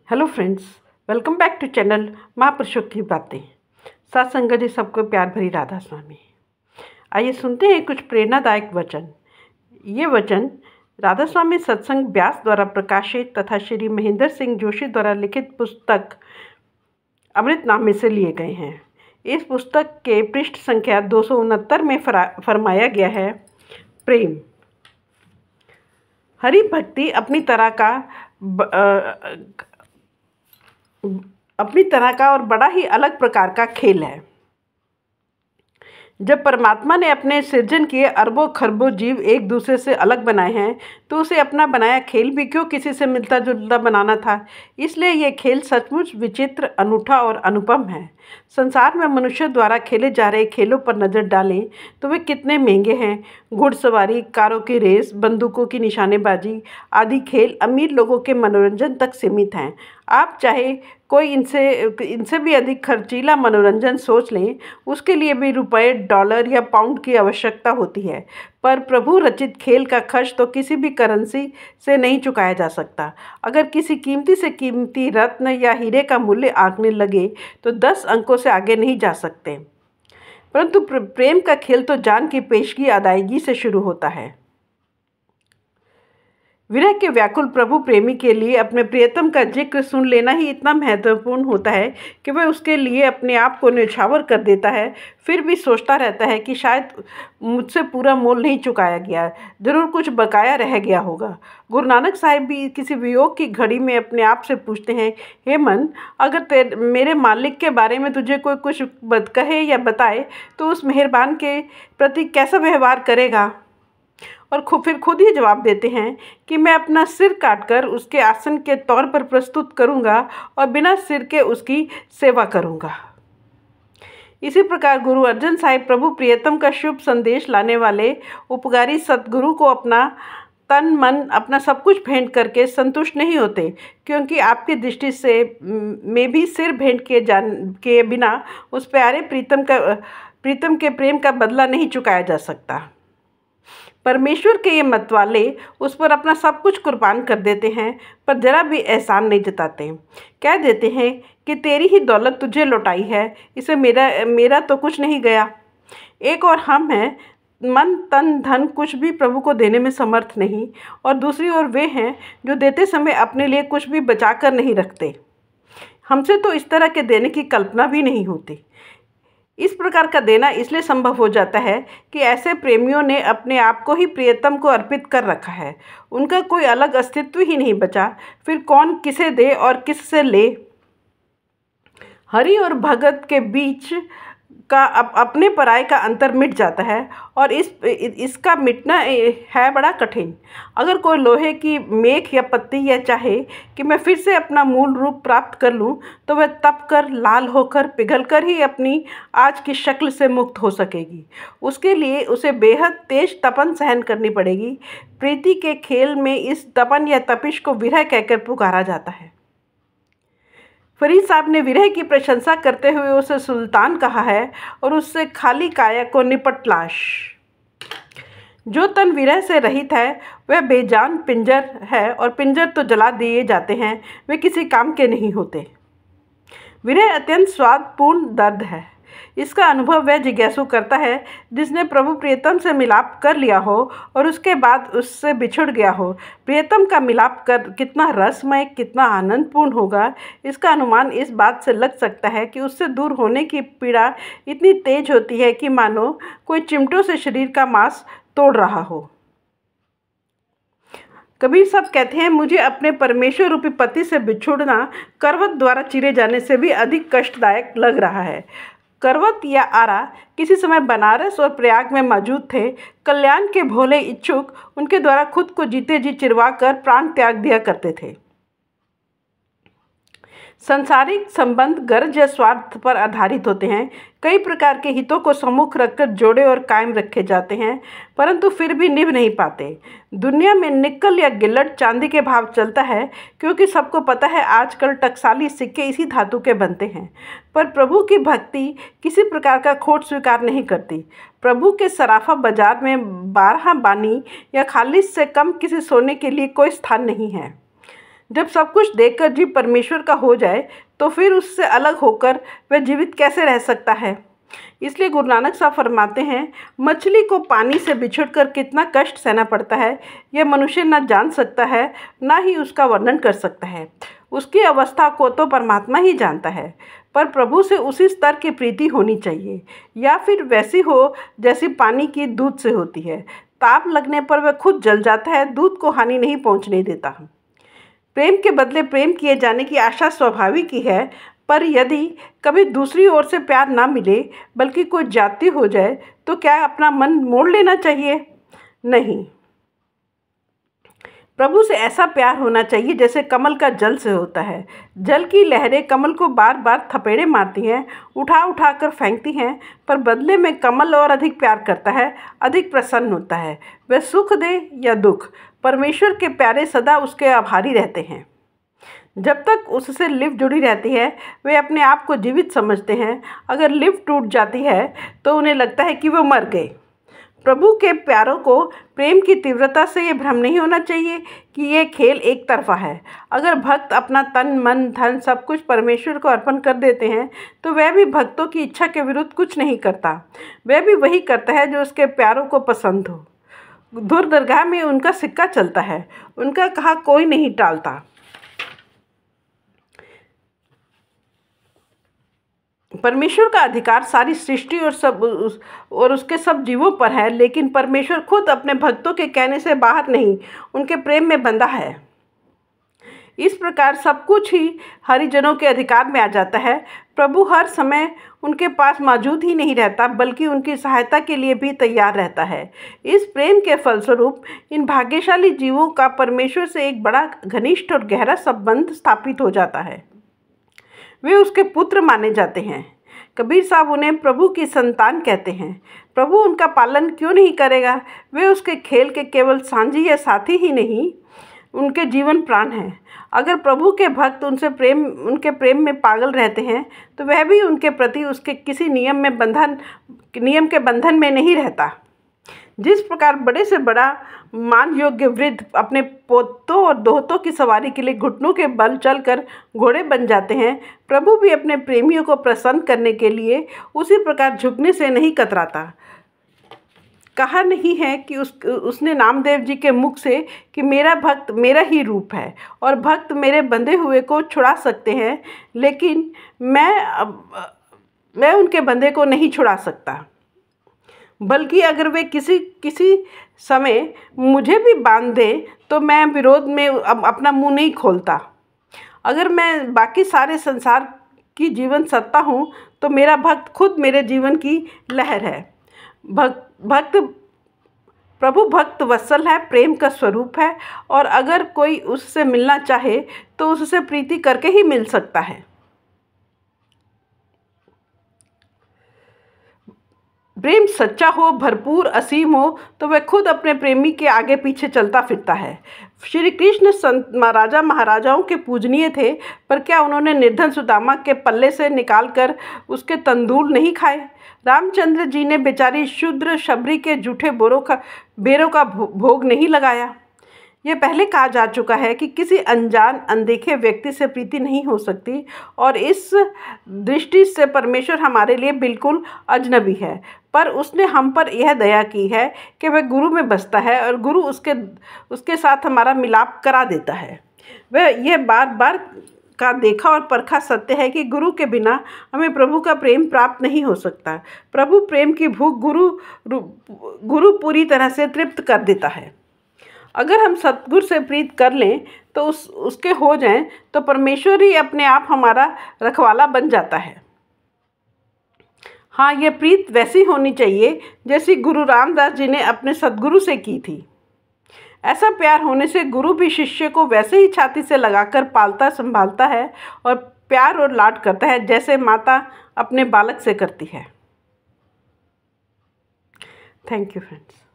Hello friends, welcome back to channel महापुरुषों की बातें। साथ संगत जी सबको प्यार भरी राधा स्वामी। आइए सुनते हैं कुछ प्रेरणादायक वचन। ये वचन राधा स्वामी सत्संग व्यास द्वारा प्रकाशित तथा श्री महेंद्र सिंह जोशी द्वारा लिखित पुस्तक अमृतनामे से लिए गए हैं। इस पुस्तक के पृष्ठ संख्या 269 में फरमाया गया है, प्रेम। हरि भक्ति अपनी तरह का और बड़ा ही अलग प्रकार का खेल है। जब परमात्मा ने अपने सृजन किए अरबों खरबों जीव एक दूसरे से अलग बनाए हैं, तो उसे अपना बनाया खेल भी क्यों किसी से मिलता जुलता बनाना था। इसलिए ये खेल सचमुच विचित्र, अनूठा और अनुपम है। संसार में मनुष्य द्वारा खेले जा रहे खेलों पर नज़र डालें तो वे कितने महंगे हैं। घुड़सवारी, कारों की रेस, बंदूकों की निशानेबाजी आदि खेल अमीर लोगों के मनोरंजन तक सीमित हैं। आप चाहे कोई इनसे भी अधिक खर्चीला मनोरंजन सोच लें, उसके लिए भी रुपए, डॉलर या पाउंड की आवश्यकता होती है। पर प्रभु रचित खेल का खर्च तो किसी भी करेंसी से नहीं चुकाया जा सकता। अगर किसी कीमती से कीमती रत्न या हीरे का मूल्य आंकने लगे तो 10 अंकों से आगे नहीं जा सकते। परंतु प्रेम का खेल तो जान की पेशगी अदायगी से शुरू होता है। विरह के व्याकुल प्रभु प्रेमी के लिए अपने प्रियतम का जिक्र सुन लेना ही इतना महत्वपूर्ण होता है कि वह उसके लिए अपने आप को न्यौछावर कर देता है। फिर भी सोचता रहता है कि शायद मुझसे पूरा मोल नहीं चुकाया गया, जरूर कुछ बकाया रह गया होगा। गुरु नानक साहिब भी किसी वियोग की घड़ी में अपने आप से पूछते हैं, हे मन, अगर मेरे मालिक के बारे में तुझे कोई कुछ कहे या बताए तो उस मेहरबान के प्रति कैसा व्यवहार करेगा। और फिर खुद ही जवाब देते हैं कि मैं अपना सिर काटकर उसके आसन के तौर पर प्रस्तुत करूंगा और बिना सिर के उसकी सेवा करूंगा। इसी प्रकार गुरु अर्जन साहिब प्रभु प्रियतम का शुभ संदेश लाने वाले उपकारी सतगुरु को अपना तन मन, अपना सब कुछ भेंट करके संतुष्ट नहीं होते, क्योंकि आपकी दृष्टि से में भी सिर भेंट किए बिना उस प्यारे प्रीतम के प्रेम का बदला नहीं चुकाया जा सकता। परमेश्वर के ये मतवाले उस पर अपना सब कुछ कुर्बान कर देते हैं, पर जरा भी एहसान नहीं जताते। कह देते हैं कि तेरी ही दौलत तुझे लौटाई है, इसे मेरा तो कुछ नहीं गया। एक और हम हैं, मन तन धन कुछ भी प्रभु को देने में समर्थ नहीं, और दूसरी ओर वे हैं जो देते समय अपने लिए कुछ भी बचा कर नहीं रखते। हमसे तो इस तरह के देने की कल्पना भी नहीं होती। इस प्रकार का देना इसलिए संभव हो जाता है कि ऐसे प्रेमियों ने अपने आप को ही प्रियतम को अर्पित कर रखा है। उनका कोई अलग अस्तित्व ही नहीं बचा। फिर कौन किसे दे और किससे ले। हरि और भगत के बीच का अपने पराये का अंतर मिट जाता है, और इसका मिटना है बड़ा कठिन। अगर कोई लोहे की मेख या पत्ती या चाहे कि मैं फिर से अपना मूल रूप प्राप्त कर लूं, तो वह तप कर, लाल होकर, पिघलकर ही अपनी आज की शक्ल से मुक्त हो सकेगी। उसके लिए उसे बेहद तेज तपन सहन करनी पड़ेगी। प्रीति के खेल में इस तपन या तपिश को विरह कहकर पुकारा जाता है। फरीद साहब ने विरह की प्रशंसा करते हुए उसे सुल्तान कहा है, और उससे खाली काया को निपट लाश। जो तन विरह से रहित है वह बेजान पिंजर है, और पिंजर तो जला दिए जाते हैं, वे किसी काम के नहीं होते। विरह अत्यंत स्वादपूर्ण दर्द है। इसका अनुभव वह जिज्ञासु करता है जिसने प्रभु प्रियतम से मिलाप कर लिया हो और उसके बाद उससे बिछुड़ गया हो। प्रियतम का मिलाप कर कितना रसमय, कितना आनंदपूर्ण होगा, इसका अनुमान इस बात से लग सकता है कि उससे दूर होने की पीड़ा इतनी तेज होती है कि मानो कोई चिमटों से शरीर का मांस तोड़ रहा हो। कबीर साहब कहते हैं, मुझे अपने परमेश्वर रूपी पति से बिछुड़ना करवत द्वारा चीरे जाने से भी अधिक कष्टदायक लग रहा है। करवत या आरा किसी समय बनारस और प्रयाग में मौजूद थे। कल्याण के भोले इच्छुक उनके द्वारा खुद को जीते जी चिरवा कर प्राण त्याग दिया करते थे। सांसारिक संबंध गर्ज या स्वार्थ पर आधारित होते हैं। कई प्रकार के हितों को सम्मुख रखकर जोड़े और कायम रखे जाते हैं, परंतु फिर भी निभ नहीं पाते। दुनिया में निकल या गिल्लट चांदी के भाव चलता है, क्योंकि सबको पता है आजकल टकसाली सिक्के इसी धातु के बनते हैं। पर प्रभु की भक्ति किसी प्रकार का खोट स्वीकार नहीं करती। प्रभु के सराफा बाजार में 12 बानी या खालिस से कम किसी सोने के लिए कोई स्थान नहीं है। जब सब कुछ देखकर जीव परमेश्वर का हो जाए तो फिर उससे अलग होकर वह जीवित कैसे रह सकता है। इसलिए गुरु नानक साहब फरमाते हैं, मछली को पानी से बिछुड़कर कितना कष्ट सहना पड़ता है यह मनुष्य न जान सकता है, ना ही उसका वर्णन कर सकता है। उसकी अवस्था को तो परमात्मा ही जानता है। पर प्रभु से उसी स्तर की प्रीति होनी चाहिए, या फिर वैसी हो जैसी पानी की दूध से होती है। ताप लगने पर वह खुद जल जाता है, दूध को हानि नहीं पहुंचने देता। प्रेम के बदले प्रेम किए जाने की आशा स्वाभाविक ही है, पर यदि कभी दूसरी ओर से प्यार ना मिले बल्कि कोई जाति हो जाए तो क्या अपना मन मोड़ लेना चाहिए? नहीं, प्रभु से ऐसा प्यार होना चाहिए जैसे कमल का जल से होता है। जल की लहरें कमल को बार बार थपेड़े मारती हैं, उठा उठा कर फेंकती हैं, पर बदले में कमल और अधिक प्यार करता है, अधिक प्रसन्न होता है। वह सुख दे या दुख, परमेश्वर के प्यारे सदा उसके आभारी रहते हैं। जब तक उससे लिफ्ट जुड़ी रहती है वे अपने आप को जीवित समझते हैं। अगर लिफ्ट टूट जाती है तो उन्हें लगता है कि वो मर गए। प्रभु के प्यारों को प्रेम की तीव्रता से ये भ्रम नहीं होना चाहिए कि ये खेल एक तरफा है। अगर भक्त अपना तन मन धन सब कुछ परमेश्वर को अर्पण कर देते हैं तो वह भी भक्तों की इच्छा के विरुद्ध कुछ नहीं करता। वह भी वही करता है जो उसके प्यारों को पसंद हो। दूर दरगाह में उनका सिक्का चलता है, उनका कहा कोई नहीं टालता। परमेश्वर का अधिकार सारी सृष्टि और उसके सब जीवों पर है, लेकिन परमेश्वर खुद अपने भक्तों के कहने से बाहर नहीं, उनके प्रेम में बंधा है। इस प्रकार सब कुछ ही हरिजनों के अधिकार में आ जाता है। प्रभु हर समय उनके पास मौजूद ही नहीं रहता, बल्कि उनकी सहायता के लिए भी तैयार रहता है। इस प्रेम के फलस्वरूप इन भाग्यशाली जीवों का परमेश्वर से एक बड़ा घनिष्ठ और गहरा संबंध स्थापित हो जाता है। वे उसके पुत्र माने जाते हैं। कबीर साहब उन्हें प्रभु की संतान कहते हैं। प्रभु उनका पालन क्यों नहीं करेगा? वे उसके खेल के केवल साझी या साथी ही नहीं, उनके जीवन प्राण हैं। अगर प्रभु के भक्त उनके प्रेम में पागल रहते हैं तो वह भी उनके प्रति उसके किसी नियम के बंधन में नहीं रहता। जिस प्रकार बड़े से बड़ा मान योग्य वृद्ध अपने पोतों और दोहतों की सवारी के लिए घुटनों के बल चलकर घोड़े बन जाते हैं, प्रभु भी अपने प्रेमियों को प्रसन्न करने के लिए उसी प्रकार झुकने से नहीं कतराता। कहा नहीं है कि उसने नामदेव जी के मुख से कि मेरा भक्त मेरा ही रूप है और भक्त मेरे बंधे हुए को छुड़ा सकते हैं, लेकिन मैं उनके बंधे को नहीं छुड़ा सकता। बल्कि अगर वे किसी समय मुझे भी बांध दें तो मैं विरोध में अपना मुंह नहीं खोलता। अगर मैं बाकी सारे संसार की जीवन सत्ता हूँ तो मेरा भक्त खुद मेरे जीवन की लहर है। प्रभु भक्त वत्सल है, प्रेम का स्वरूप है, और अगर कोई उससे मिलना चाहे तो उससे प्रीति करके ही मिल सकता है। प्रेम सच्चा हो, भरपूर, असीम हो तो वह खुद अपने प्रेमी के आगे पीछे चलता फिरता है। श्री कृष्ण संत राजा महाराजाओं के पूजनीय थे, पर क्या उन्होंने निर्धन सुदामा के पल्ले से निकालकर उसके तंदूल नहीं खाए? रामचंद्र जी ने बेचारी शूद्र शबरी के जूठे बेरों का भोग नहीं लगाया? ये पहले कहा जा चुका है कि किसी अनजान अनदेखे व्यक्ति से प्रीति नहीं हो सकती, और इस दृष्टि से परमेश्वर हमारे लिए बिल्कुल अजनबी है। पर उसने हम पर यह दया की है कि वह गुरु में बसता है और गुरु उसके साथ हमारा मिलाप करा देता है। वह यह बार बार का देखा और परखा सत्य है कि गुरु के बिना हमें प्रभु का प्रेम प्राप्त नहीं हो सकता। प्रभु प्रेम की भूख गुरु पूरी तरह से तृप्त कर देता है। अगर हम सतगुरु से प्रीत कर लें तो उसके हो जाएं तो परमेश्वर ही अपने आप हमारा रखवाला बन जाता है। हाँ, यह प्रीत वैसी होनी चाहिए जैसी गुरु रामदास जी ने अपने सतगुरु से की थी। ऐसा प्यार होने से गुरु भी शिष्य को वैसे ही छाती से लगाकर पालता संभालता है और प्यार और लाड करता है जैसे माता अपने बालक से करती है। Thank you friends.